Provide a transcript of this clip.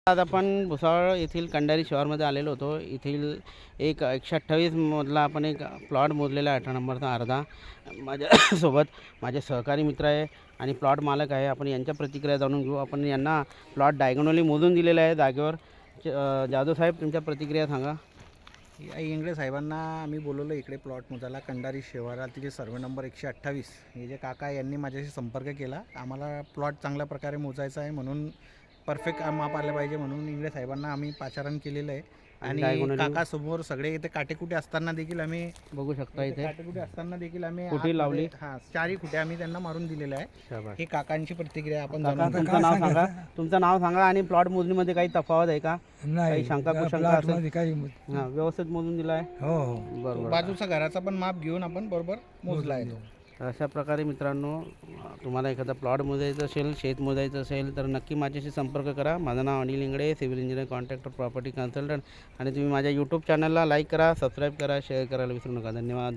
आज आपण भुसावळ येथील कंडारी शिवारमध्ये आलेलो होतो. येथील एक 128 मधला आपण एक प्लॉट मोजलेला आहे, 18 नंबरचा अर्धा. माझ्यासोबत माझे सहकारी मित्र आहे आणि प्लॉट मालक आहे. आपण यांच्या प्रतिक्रिया जाणून घेऊ. आपण यांना प्लॉट डायगोनली मोजून दिलेला आहे जागेवर. जाधव साहेब, तुमच्या प्रतिक्रिया सांगा. या इंगळे साहेबांना आम्ही बोलवलं इकडे प्लॉट मोजायला कंडारी शिवारातील सर्वे नंबर 128. हे जे काका यांनी माझ्याशी संपर्क केला. आम्हाला प्लॉट चांगल्या प्रकारे मोजायचा आहे, म्हणून परफेक्ट माप आलं पाहिजे म्हणून इंगळे साहेबांना आम्ही पाचारण केलेलं आहे. आणि काकासमोर सगळे इथे काटेकुटे असताना देखील आम्ही बघू शकता. इथे काटेकुटे असताना देखील आम्ही कुठे लावली? हां, 4 कुठे आम्ही त्यांना मारून दिलेलं आहे. शाबास. हे काकांची प्रतिक्रिया आपण काका, जाणून घेऊ. तुमचं नाव सांगा. तुमचं नाव सांगा आणि प्लॉट मोजणीमध्ये काही तफावत आहे का? काही शंका कुशंका असेल? हां, व्यवस्थित मोजून दिला आहे. हो हो बरोबर. बाजूचा घराचा पण माप घेऊन आपण बरोबर मोजला आहे तो. अशा प्रकारे मित्रांनो, तुम्हाला एखादा प्लॉट मोजायचं असेल, शेत मोजायचं असेल तर नक्की माझ्याशी संपर्क करा. माझं नाव Anil Ingle, civil engineer, contractor, property consultant. आणि तुम्ही माझ्या यूट्यूब चॅनलला लाईक करा, सबस्क्राईब करा, शेअर करायला विसरू नका. धन्यवाद.